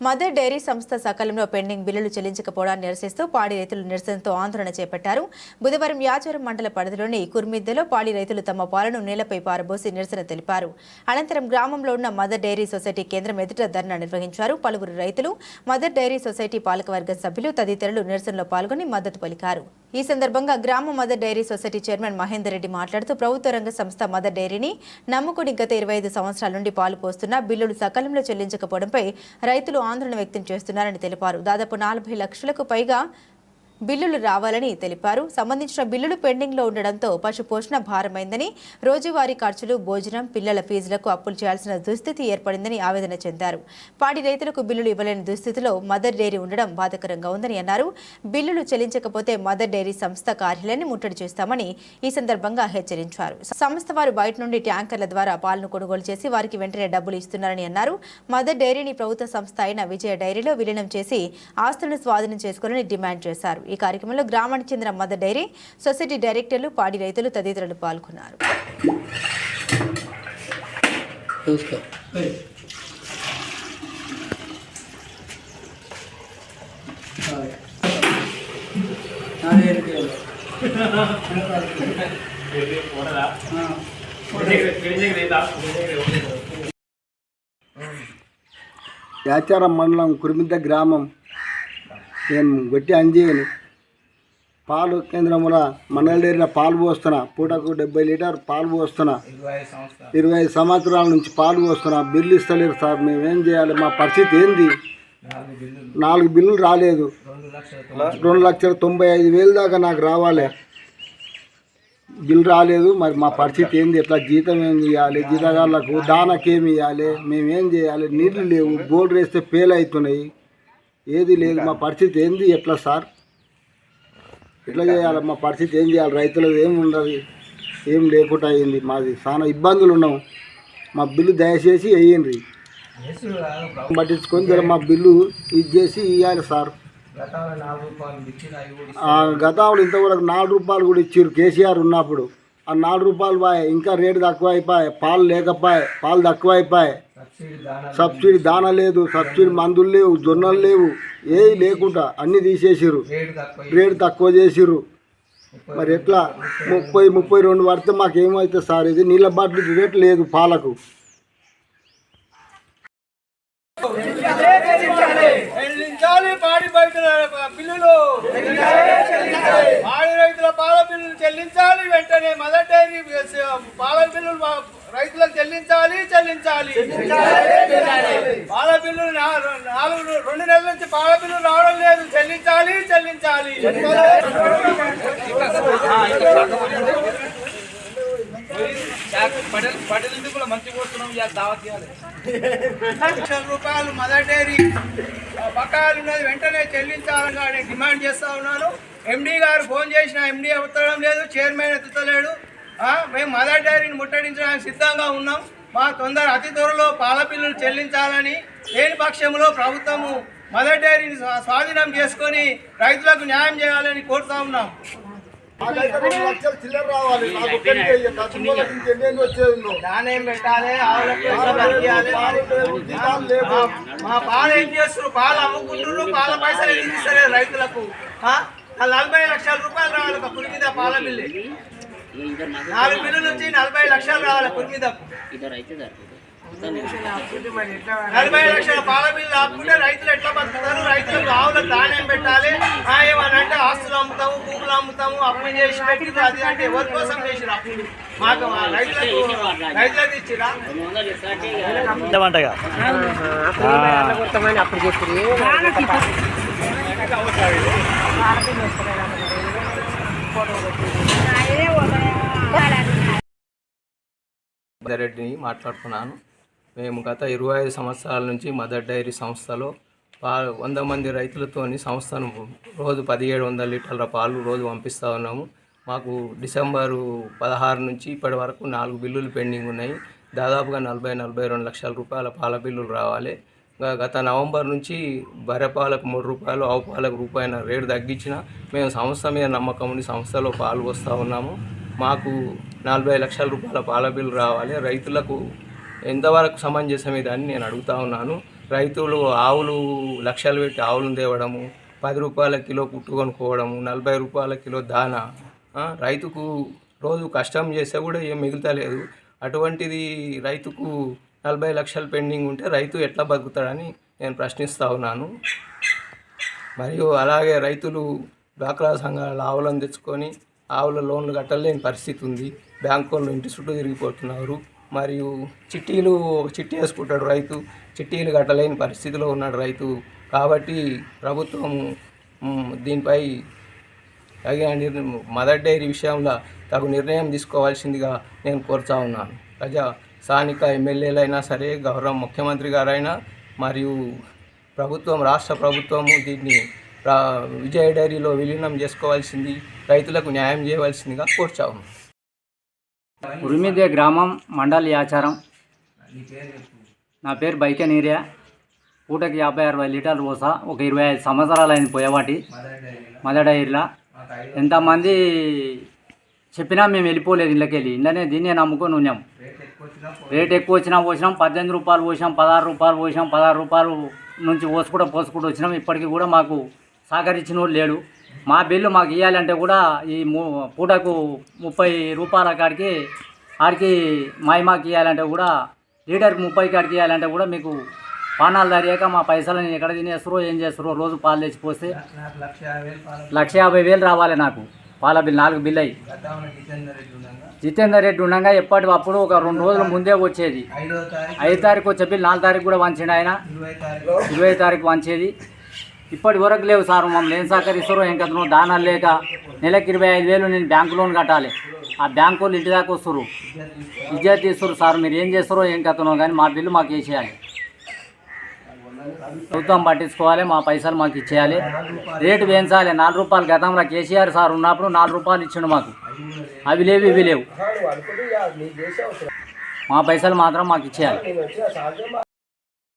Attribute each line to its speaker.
Speaker 1: Mother dairy సంస్థ సకాలంలో pending బిల్లులు చెల్లించకపోవడాన్ని నిరసిస్తూ పాడి రైతులు నిరసనతో ఆందోళన చేపట్టారు. బుధవారం యాచారం మండల పరిధిలోని కుర్మిద్దలో పాడి రైతులు తమ పాలను నేలపై పారబోసి నిరసన తెలిపారు. అనంతరం గ్రామంలో ఉన్న మదర్ డైరీ సొసైటీ కేంద్రం ఎదుట ధర్నా నిర్వహించారు. పలువురు రైతులు, మదర్ డైరీ సొసైటీ పాలకవర్గ సభ్యులు తదితరులు నిరసనలో పాల్గొని మద్దతు పలికారు. ఈ సందర్భంగా గ్రామ mother dairy society chairman Mahender Reddy మాట్లాడుతూ ప్రభుత్వ రంగ సంస్థ మదర్ డైరీని నమ్ముకుని గత 25 సంవత్సరాల నుండి పాలు పోస్తున్న బిల్లులు సకాలంలో చెల్లించకపోవడంపై రైతులు ఆందోళన వ్యక్తం చేస్తున్నారని తెలిపారు. దాదాపు 40 లక్షలకు పైగా బిల్లులు రావాలని తెలిపారు. సంబంధించిన బిల్లులు పెండింగ్ లో ఉండడంతో పశు పోషణ భారమైందని, రోజువారీ ఖర్చులు, భోజనం, పిల్లల ఫీజులకు అప్పులు చేయాల్సిన దుస్థితి ఏర్పడిందని ఆవేదన చెందారు. పాడి రైతులకు బిల్లులు ఇవ్వలేని దుస్థితిలో మదర్ డైరీ ఉండడం బాధాకరంగా ఉందని అన్నారు. బిల్లులు చెల్లించకపోతే మదర్ డైరీ సంస్థ కార్యాలయాన్ని ముట్టడి చేస్తామని ఈ సందర్భంగా హెచ్చరించారు. సంస్థ వారు బయట నుండి ట్యాంకర్ల ద్వారా పాలను కొనుగోలు చేసి వారికి వెంటనే డబ్బులు ఇస్తున్నారని అన్నారు. మదర్ డైరీని ప్రభుత్వ సంస్థ అయిన విజయ డైరీలో విలీనం చేసి ఆస్తులను స్వాధీనం చేసుకోవాలని డిమాండ్ చేశారు. ఈ కార్యక్రమంలో గ్రామానికి చెందిన మదర్ డైరీ సొసైటీ డైరెక్టర్లు, పాడి రైతులు తదితరులు పాల్గొన్నారు.
Speaker 2: యాచారం మండలం కుర్మిద్ద గ్రామం. నేను గట్టి అంజేయని పాలు కేంద్రంలో మండల డైరీలో పాలు పోస్తున్నా. పూటకు 70 లీటర్ పాలు పోస్తున్నా. 25 సంవత్సరాల నుంచి పాలు పోస్తున్నా. బిల్లు ఇస్తలేరు సార్. మేమేం చేయాలి? మా పరిస్థితి ఏంది? 4 బిల్లులు రాలేదు. 2,95,000 దాకా నాకు రావాలి. బిల్లు రాలేదు. మరి మా పరిస్థితి ఏంది? ఎట్లా జీతం ఏం ఇవ్వాలి? జీతగాళ్ళకు దానకేమి ఇవ్వాలి? మేమేం చేయాలి? నీళ్లు లేవు. బోర్డు వేస్తే ఫెయిల్ అవుతున్నాయి. ఏది లేదు. మా పరిస్థితి ఏంది? ఎట్లా సార్? ఎట్లా చేయాలి? మా పరిస్థితి ఏం చేయాలి? రైతులది ఏం ఉండదు, ఏం లేకుండా అయ్యింది. మాది చాలా ఇబ్బందులు ఉన్నాం. మా బిల్లు దయచేసి వేయండి. పట్టించుకొని మా బిల్లు ఇది చేసి ఇవ్వాలి సార్. గతంలో ఇంతవరకు 4 రూపాయలు కూడా ఇచ్చారు కేసీఆర్ ఉన్నప్పుడు. ఆ 4 రూపాయలు పోయాయి. ఇంకా రేటు తక్కువ అయిపోయాయి. పాలు లేకపోయాయి. పాలు తక్కువ అయిపోయాయి. సబ్సిడీ దాన లేదు. సబ్సిడీ మందులు లేవు. జొన్నలు లేవు. ఏవి లేకుండా అన్నీ తీసేసారు. రేటు తక్కువ చేసిర్రు. మరి ఎట్లా 30-32 పడితే మాకేమవుతుంది సార్? ఇది నీళ్ళ బాటిల్ రేటు లేదు పాలకు.
Speaker 3: పాడి రైతుల పాల బిల్లులు చెల్లించాలి వెంటనే. మదర్ డైరీ పాల బిల్లులు రైతులకు చెల్లించాలి. పాల బిల్లులు 2 నెలల నుంచి పాల బిల్లులు రావడం లేదు. చెల్లించాలి. రూపాయలు మదర్ డైరీ బకాయిలు ఉన్నది వెంటనే చెల్లించాలని డిమాండ్ చేస్తా ఉన్నాను. ఎండీ గారు ఫోన్ చేసిన ఎండీ ఎత్తడం లేదు. చైర్మన్ ఎత్తుతలేడు. మేము మదర్ డైరీని ముట్టడించడానికి సిద్ధంగా ఉన్నాం. అతి త్వరలో పాల బిల్లులు చెల్లించాలని, లేని పక్షంలో ప్రభుత్వము మదర్ డైరీని స్వాధీనం చేసుకొని రైతులకు న్యాయం చేయాలని కోరుతా ఉన్నాం. నాణ్యం పెట్టాలి. మా పాలు ఏం చేస్తారు? పాలు అమ్ముకుంటున్నారు. పాల పైసలు ఇస్తారు రైతులకు. 40 లక్షల రూపాయలు రావాలి ఒక పురి మీద పాల బిల్లు. 4 బిల్లు నుంచి 40 లక్షలు రావాలి పురి మీద. 40 లక్షల పాల బిల్లు ఆపుకుంటే రైతులు ఎట్లా బతుకుతారు? రైతులకు ఆవులకు ధాన్యం పెట్టాలి. ఏమనంటే ఆస్తులు అమ్ముతాము, భూములు అమ్ముతాము, అప్పు చేసి పెట్టింది. అది అంటే ఎవరి కోసం చేసిరా? మాకు రైతులకు ఇచ్చిరా?
Speaker 4: రెడ్డిని మాట్లాడుతున్నాను. మేము గత 25 సంవత్సరాల నుంచి మదర్ డైరీ సంస్థలో 100 మంది రైతులతోని సంస్థను రోజు 1700 లీటర్ల పాలు రోజు పంపిస్తూ ఉన్నాము. మాకు డిసెంబరు 16 నుంచి ఇప్పటి వరకు 4 బిల్లులు పెండింగ్ ఉన్నాయి. దాదాపుగా 40-42 లక్షల రూపాయల పాల బిల్లులు రావాలి. గత నవంబర్ నుంచి బర్రె పాలకు 3 రూపాయలు, ఆవు పాలకు రూపాయల రేటు తగ్గించిన మేము సంస్థ మీద నమ్మకం ఉండి సంస్థలో పాలు వస్తూ ఉన్నాము. మాకు 40 లక్షల రూపాయల పాల బిల్లు రావాలి. రైతులకు ఎంతవరకు సమంజసం ఇదని నేను అడుగుతా ఉన్నాను. రైతులు ఆవులు లక్షలు పెట్టి ఆవులను తేవడము, 10 రూపాయల కిలో పుట్టు కొనుక్కోవడము, 40 రూపాయల కిలో దానా. రైతుకు రోజు కష్టం చేస్తే కూడా ఏం మిగులుతలేదు. అటువంటిది రైతుకు 40 లక్షలు పెండింగ్ ఉంటే రైతు ఎట్లా బతుకుతాడని నేను ప్రశ్నిస్తూ ఉన్నాను. మరియు అలాగే రైతులు డ్వాక్రా సంఘాల ఆవులను తెచ్చుకొని ఆవుల లోన్లు కట్టలేని పరిస్థితి ఉంది. బ్యాంకు వాళ్ళు ఇంటి చుట్టూ తిరిగిపోతున్నారు. మరియు చిట్టి వేసుకుంటాడు రైతు, చిట్టీలు కట్టలేని పరిస్థితిలో ఉన్నాడు రైతు. కాబట్టి ప్రభుత్వం దీనిపై మదర్ డైరీ విషయంలో తగు నిర్ణయం తీసుకోవాల్సిందిగా నేను కోరుతా ఉన్నాను. స్థానిక ఎమ్మెల్యేలైనా సరే, గౌరవ ముఖ్యమంత్రి గారైనా మరియు రాష్ట్ర ప్రభుత్వము దీన్ని విజయ డైరీలో విలీనం చేసుకోవాల్సింది, రైతులకు న్యాయం చేయవలసిందిగా కోరుతా ఉన్నాను.
Speaker 5: ఉరిమిద్య గ్రామం, మండల్ యాచారం. నా పేరు బైకే నీరియా. పూటకి 50-60 లీటర్లు పోసా. ఒక 25 సంవత్సరాలు అయింది పోయేవాటి మదర్ డైరీలా. ఎంతమంది చెప్పినా మేము వెళ్ళిపోలేదు ఇళ్ళకెళ్ళి. ఇళ్ళనే దీన్నే నమ్ముకొని ఉన్నాం. రేట్ ఎక్కువ వచ్చినా పోసినాం. 18 రూపాయలు పోసాం, 16 రూపాయలు పోసాం. 16 రూపాయలు నుంచి పోసుకుంటూ వచ్చినాం. ఇప్పటికీ కూడా మాకు సహకరించిన వాళ్ళు లేడు. మా బిల్లు మాకు ఇవ్వాలంటే కూడా ఈ పూటకు 30 రూపాయల కాడికి మాకు ఇవ్వాలంటే కూడా, లీటర్కి 30 కాడికి ఇవ్వాలంటే కూడా మీకు పానాలు ధరియాక మా పైసలని ఎక్కడ తినేస్తారో ఏం చేస్తారో. రోజు పాలు తెచ్చిపోస్తే 1,50,000 రావాలి నాకు. పాల బిల్లు 4 బిల్లు అయ్యి జితేందర్ రెడ్డి ఉండగా ఎప్పటికప్పుడు ఒక 2 రోజుల ముందే వచ్చేది. 5 తారీఖు వచ్చే బిల్లు 4 తారీఖు కూడా వంచిండు ఆయన. 20 తారీఖు వంచేది. ఇప్పటి వరకు లేవు సార్. మమ్మల్ని ఏం సహకరిస్తారో ఏం కథనో. దానాలు లేక నెలకి 25,000 నేను బ్యాంకు లోన్ కట్టాలి. ఆ బ్యాంకు వాళ్ళు ఇంటి దాకా వస్తారు, ఇజ్జత్ తీస్తారు. సార్ మీరు ఏం చేస్తారో ఏం కథనో కానీ మా బిల్లు మాకు వేసేయాలి. ప్రభుత్వం పట్టించుకోవాలి, మా పైసలు మాకు ఇచ్చేయాలి. రేటు పెంచాలి. 4 రూపాయలు గతంలో కేసీఆర్ సార్ ఉన్నప్పుడు 4 రూపాయలు ఇచ్చిండు మాకు. అవి లేవు ఇవి లేవు. మా పైసలు మాత్రం మాకు ఇచ్చేయాలి.